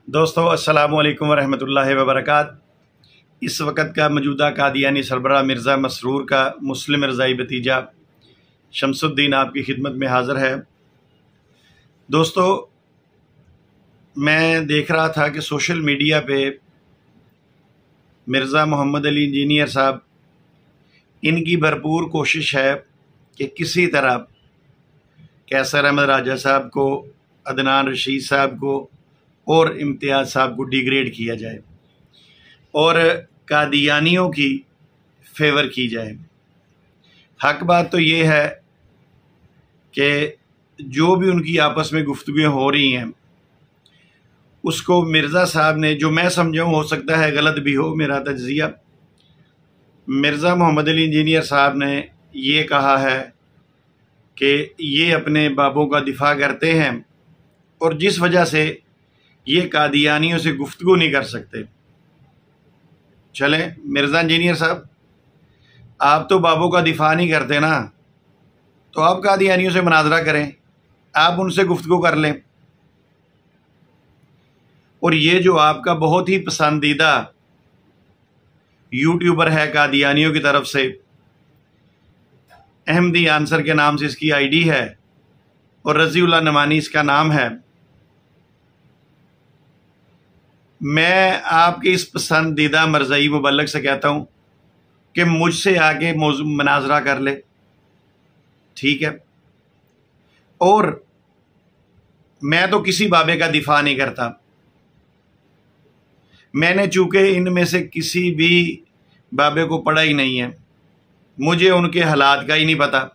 دوستو السلام علیکم ورحمۃ اللہ وبرکاتہ۔ اس وقت کا موجودہ قادیانی سربراہ مرزا مسرور کا مسلم رضائی بھتیجا شمس الدین آپ کی خدمت میں حاضر ہے۔ دوستو، میں دیکھ رہا تھا کہ سوشل میڈیا پہ مرزا محمد علی انجینئر صاحب، ان کی بھرپور کوشش ہے کہ کسی طرح کیسر احمد راجہ صاحب کو، عدنان رشید صاحب کو اور امتیاز صاحب کو ڈیگریڈ کیا جائے اور قادیانیوں کی فیور کی جائے۔ حق بات تو یہ ہے کہ جو بھی ان کی آپس میں گفتگویں ہو رہی ہیں، اس کو مرزا صاحب نے، جو میں سمجھاؤں، ہو سکتا ہے غلط بھی ہو میرا تجزیہ، مرزا محمد علی انجینئر صاحب نے یہ کہا ہے کہ یہ اپنے بابوں کا دفاع کرتے ہیں اور جس وجہ سے یہ قادیانیوں سے گفتگو نہیں کر سکتے۔ چلیں مرزا انجینئر صاحب، آپ تو بابوں کا دفاع نہیں کرتے نا، تو آپ قادیانیوں سے مناظرہ کریں، آپ ان سے گفتگو کر لیں۔ اور یہ جو آپ کا بہت ہی پسندیدہ یوٹیوبر ہے قادیانیوں کی طرف سے، احمدی آنسر کے نام سے اس کی آئی ڈی ہے اور رضی اللہ نعمانی اس کا نام ہے، میں آپ کے اس پسندیدہ مرزائی مبلغ سے کہتا ہوں کہ مجھ سے آگے موضوع مناظرہ کر لے، ٹھیک ہے؟ اور میں تو کسی بابے کا دفاع نہیں کرتا، میں نے چونکہ ان میں سے کسی بھی بابے کو پڑھا ہی نہیں ہے، مجھے ان کے حالات کا ہی نہیں پتہ،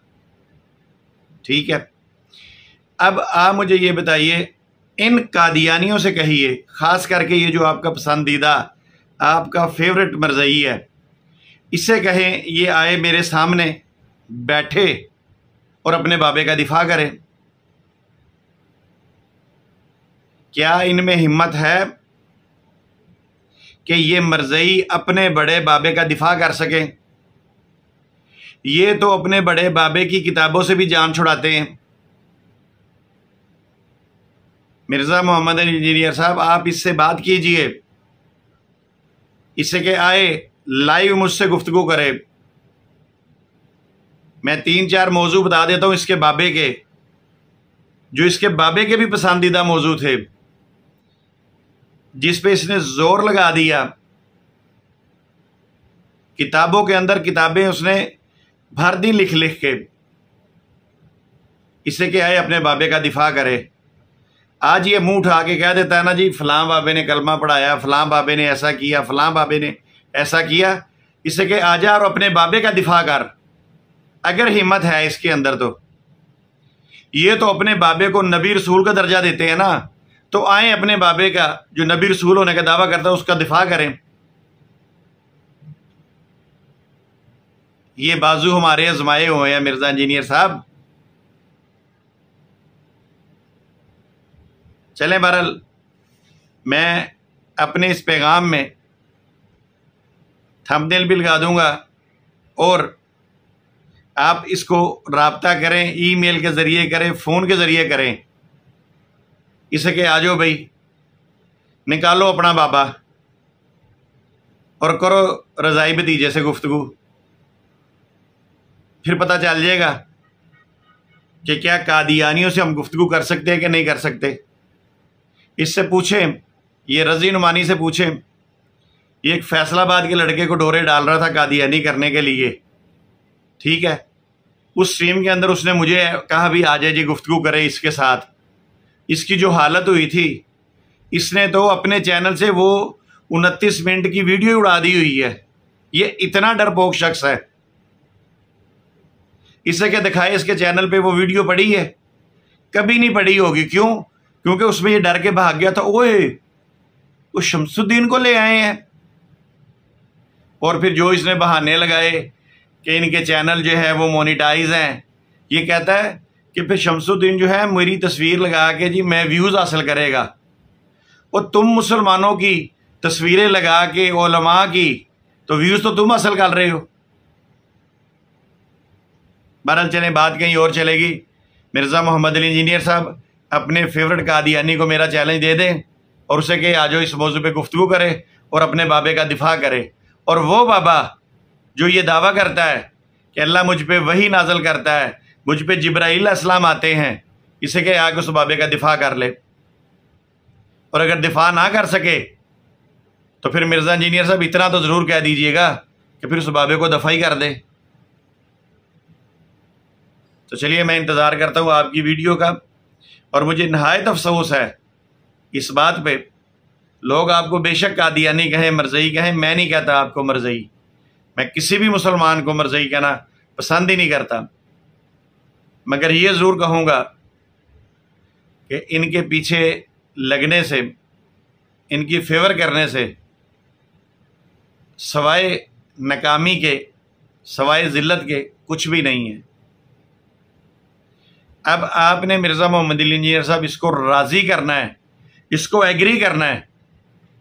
ٹھیک ہے؟ اب آپ مجھے یہ بتائیے، ان قادیانیوں سے کہیے، خاص کر کے یہ جو آپ کا پسندیدہ، آپ کا فیورٹ مرزائی ہے، اس سے کہیں یہ آئے میرے سامنے بیٹھے اور اپنے بابے کا دفاع کرے۔ کیا ان میں ہمت ہے کہ یہ مرزائی اپنے بڑے بابے کا دفاع کر سکیں؟ یہ تو اپنے بڑے بابے کی کتابوں سے بھی جان چھڑاتے ہیں۔ مرزا محمد علی انجینئر صاحب، آپ اس سے بات کیجئے، اس سے کہ آئے لائیو مجھ سے گفتگو کرے۔ میں 3-4 موضوع بتا دیتا ہوں اس کے بابے کے، جو اس کے بابے کے بھی پسندیدہ موضوع تھے، جس پہ اس نے زور لگا دیا۔ کتابوں کے اندر کتابیں اس نے بھر دی لکھ لکھ کے، اس سے کہ آئے اپنے بابے کا دفاع کرے۔ آج یہ منہ اٹھا کے کہہ دیتا ہے نا جی فلاں بابے نے کلمہ پڑھایا، فلاں بابے نے ایسا کیا، فلاں بابے نے ایسا کیا، اس سے کہ آ جا اور اپنے بابے کا دفاع کر، اگر ہمت ہے اس کے اندر تو۔ یہ تو اپنے بابے کو نبی رسول کا درجہ دیتے ہیں نا، تو آئیں اپنے بابے کا، جو نبی رسول ہونے کا دعویٰ کرتا ہے، اس کا دفاع کریں۔ یہ بازو ہمارے آزمائے ہوئے ہیں مرزا انجینئر صاحب۔ چلیں بہرحال، میں اپنے اس پیغام میں تھمب نیل بھی لگا دوں گا، اور آپ اس کو رابطہ کریں، ای میل کے ذریعے کریں، فون کے ذریعے کریں، اسے کہ آ جاؤ بھائی، نکالو اپنا بابا اور کرو رضائی بھتیجے سے گفتگو، پھر پتہ چل جائے گا کہ کیا قادیانیوں سے ہم گفتگو کر سکتے ہیں کہ نہیں کر سکتے۔ اس سے پوچھیں، یہ رضی نعمانی سے پوچھیں، یہ ایک فیصل آباد کے لڑکے کو ڈورے ڈال رہا تھا قادیانی کرنے کے لیے، ٹھیک ہے؟ اس سٹریم کے اندر اس نے مجھے کہا بھی آ جائے جی گفتگو کرے اس کے ساتھ۔ اس کی جو حالت ہوئی تھی، اس نے تو اپنے چینل سے وہ 29 منٹ کی ویڈیو اڑا دی ہوئی ہے۔ یہ اتنا ڈرپوک شخص ہے، اسے کہ دکھائے اس کے چینل پہ وہ ویڈیو پڑی ہے؟ کبھی نہیں پڑی ہوگی۔ کیوں؟ کیونکہ اس میں یہ ڈر کے بھاگ گیا تھا، اوئے وہ شمس الدین کو لے آئے ہیں۔ اور پھر جو اس نے بہانے لگائے کہ ان کے چینل جو ہے وہ مونیٹائز ہیں، یہ کہتا ہے کہ پھر شمس الدین جو ہے میری تصویر لگا کے جی میں ویوز حاصل کرے گا، اور تم مسلمانوں کی تصویریں لگا کے علماء کی تو ویوز تو تم حاصل کر رہے ہو۔ بہرحال چلیں، بات کہیں اور چلے گی۔ مرزا محمد علی انجینئر صاحب، اپنے فیورٹ قادیانی کو میرا چیلنج دے دیں اور اسے کہ آ جاؤ اس موضوع پہ گفتگو کرے اور اپنے بابے کا دفاع کرے. اور وہ بابا جو یہ دعویٰ کرتا ہے کہ اللہ مجھ پہ وحی نازل کرتا ہے، مجھ پہ جبرائیل علیہ السلام آتے ہیں، اسے کہ آ کے اس بابے کا دفاع کر لے. اور اگر دفاع نہ کر سکے تو پھر مرزا انجینئر صاحب اتنا تو ضرور کہہ دیجئے گا کہ پھر اس بابے کو دفاع ہی کر دے. تو چلیے میں انتظار کرتا ہوں آپ کی ویڈیو کا. اور مجھے نہایت افسوس ہے اس بات پہ، لوگ آپ کو بے شک قادیانی کہیں، مرزئی کہیں، میں نہیں کہتا آپ کو مرزئی. میں کسی بھی مسلمان کو مرزئی کہنا پسند ہی نہیں کرتا، مگر یہ ضرور کہوں گا کہ ان کے پیچھے لگنے سے، ان کی فیور کرنے سے سوائے ناکامی کے، سوائے ذلت کے کچھ بھی نہیں ہے. اب آپ نے مرزا محمد علی انجینئر صاحب اس کو راضی کرنا ہے، اس کو ایگری کرنا ہے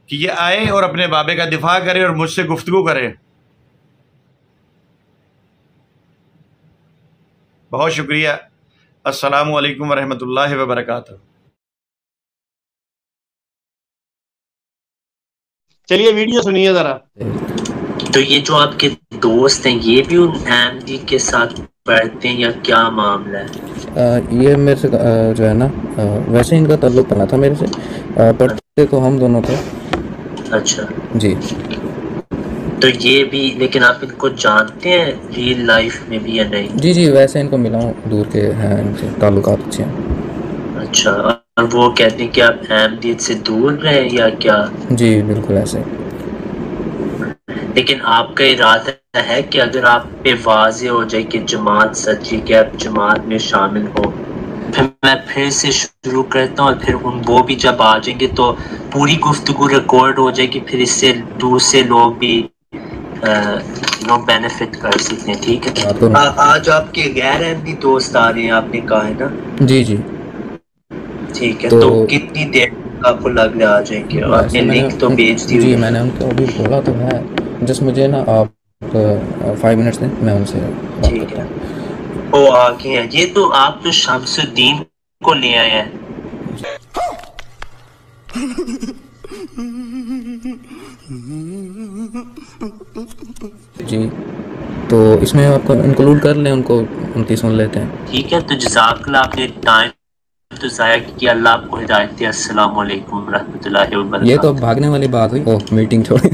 کہ یہ آئے اور اپنے بابے کا دفاع کرے اور مجھ سے گفتگو کرے. بہت شکریہ. السلام علیکم ورحمۃ اللہ وبرکاتہ. چلیے ویڈیو سنیے ذرا. تو یہ جو آپ کے دوست ہیں یہ بھی ان احمدی کے ساتھ پڑھتے ہیں یا کیا معاملہ ہے؟ یہ میرے سے جو ہے نا ویسے ان کا تعلق بنا تھا میرے سے، پڑھتے تو ہم دونوں تھے. اچھا جی. تو یہ بھی، لیکن آپ ان کو جانتے ہیں ریئل لائف میں بھی یا نہیں؟ جی جی، ویسے ان کو ملا ہوں، دور کے ہیں، ان سے تعلقات اچھے ہیں. اچھا، اور وہ کہتے ہیں کہ آپ احمدیت سے دور رہیں یا کیا؟ جی بالکل ایسے. لیکن آپ کا ارادہ ہے کہ اگر آپ پہ واضح ہو جائے کہ جماعت سچی، کہ آپ جماعت میں شامل ہو، پھر میں پھر سے شروع کرتا ہوں اور پھر وہ بھی جب آ جائیں گے تو پوری گفتگو ریکارڈ ہو جائے گی، پھر اس سے دوسرے لوگ بھی بینیفٹ کر سکتے ہیں. ٹھیک ہے. آج آپ کے غیر احمدی دوست آ رہے ہیں آپ نے کہا ہے نا؟ جی جی ٹھیک ہے. تو کتنی دیر آپ کو لگ رہا آ جائیں گے؟ آپ نے لنک تو بھیج دی ہوئی جی ہے. میں نے ان کو ابھی بولا تو ہے، جس مجھے نا آپ 5 منٹس دیں، میں ان سے بات کرتا ہوں. وہ آ گئے ہیں. یہ تو آپ تو شمس الدین کو لے آئے ہیں. جی تو اس میں آپ کو انکلوڈ کر لیں، ان کو ان کی سن لیتے ہیں. ٹھیک ہے. تو جزاک اللہ، آپ نے ٹائم تو ضائع کیا. اللہ آپ کو ہدایت دے. السلام علیکم ورحمۃ اللہ وبرکاتہ. یہ تو بھاگنے والی بات ہوئی، میٹنگ چھوڑیں.